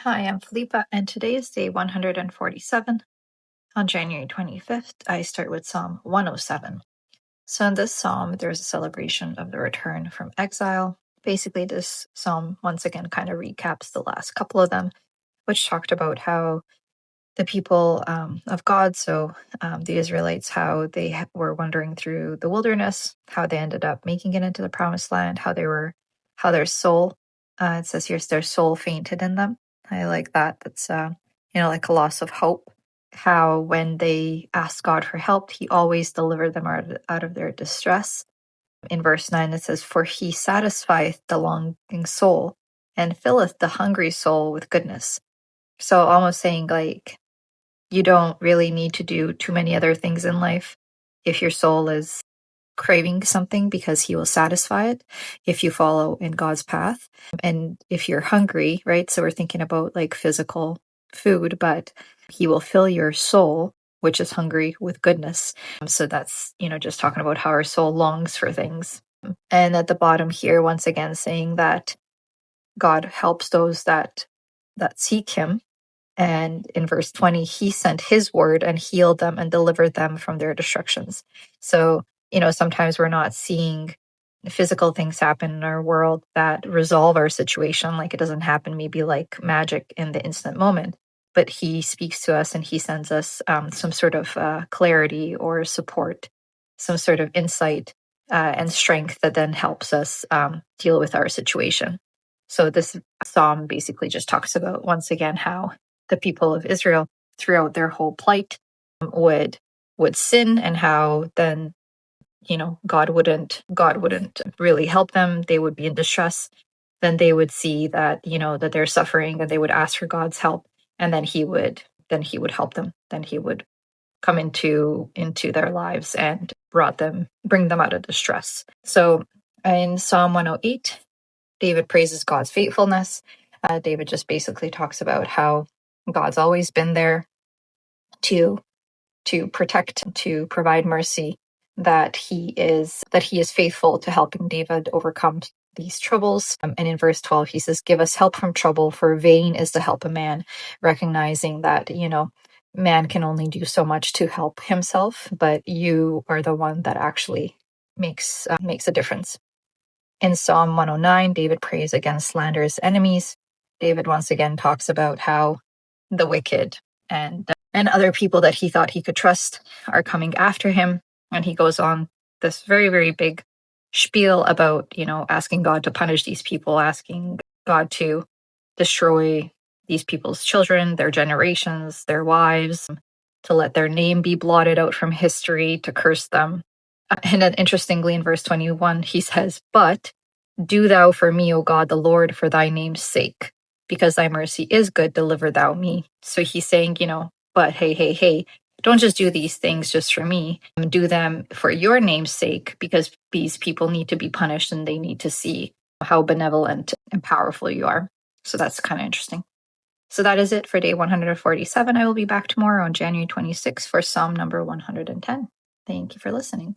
Hi, I'm Felipa, and today is day 147. On January 25th, I start with Psalm 107. So, in this psalm, there's a celebration of the return from exile. Basically, this psalm once again kind of recaps the last couple of them, which talked about how the people of God, the Israelites, how they were wandering through the wilderness, how they ended up making it into the promised land, how their soul, it says here, their soul fainted in them. I like that. That's, like a loss of hope. How when they asked God for help, He always delivered them out of their distress. In verse 9, it says, "For He satisfieth the longing soul and filleth the hungry soul with goodness." So almost saying like, you don't really need to do too many other things in life if your soul is craving something, because He will satisfy it if you follow in God's path. And if you're hungry, right? So we're thinking about like physical food, but He will fill your soul, which is hungry, with goodness. So that's, just talking about how our soul longs for things. And at the bottom here, once again, saying that God helps those that seek Him. And in verse 20, He sent His word and healed them and delivered them from their destructions. So, sometimes we're not seeing physical things happen in our world that resolve our situation. Like, it doesn't happen maybe like magic in the instant moment, but He speaks to us and He sends us some sort of clarity or support, some sort of insight and strength that then helps us deal with our situation. So this psalm basically just talks about, once again, how the people of Israel throughout their whole plight would sin, and how then God wouldn't really help them. They would be in distress. Then they would see that that they're suffering, and they would ask for God's help, and then He would help them. Then He would come into their lives and bring them out of distress. So in Psalm 108, David praises God's faithfulness. David just basically talks about how God's always been there to protect, to provide mercy, that he is faithful to helping David overcome these troubles. And in verse 12, he says, "Give us help from trouble, for vain is the help of man," recognizing that, man can only do so much to help himself, but you are the one that actually makes a difference. In Psalm 109, David prays against slanderous enemies. David once again talks about how the wicked and other people that he thought he could trust are coming after him. And he goes on this very, very big spiel about, asking God to punish these people, asking God to destroy these people's children, their generations, their wives, to let their name be blotted out from history, to curse them. And then interestingly, in verse 21, he says, "But do thou for me, O God, the Lord, for thy name's sake, because thy mercy is good, deliver thou me." So he's saying, but hey, don't just do these things just for me. Do them for your name's sake, because these people need to be punished and they need to see how benevolent and powerful you are. So that's kind of interesting. So that is it for day 147. I will be back tomorrow on January 26th for Psalm number 110. Thank you for listening.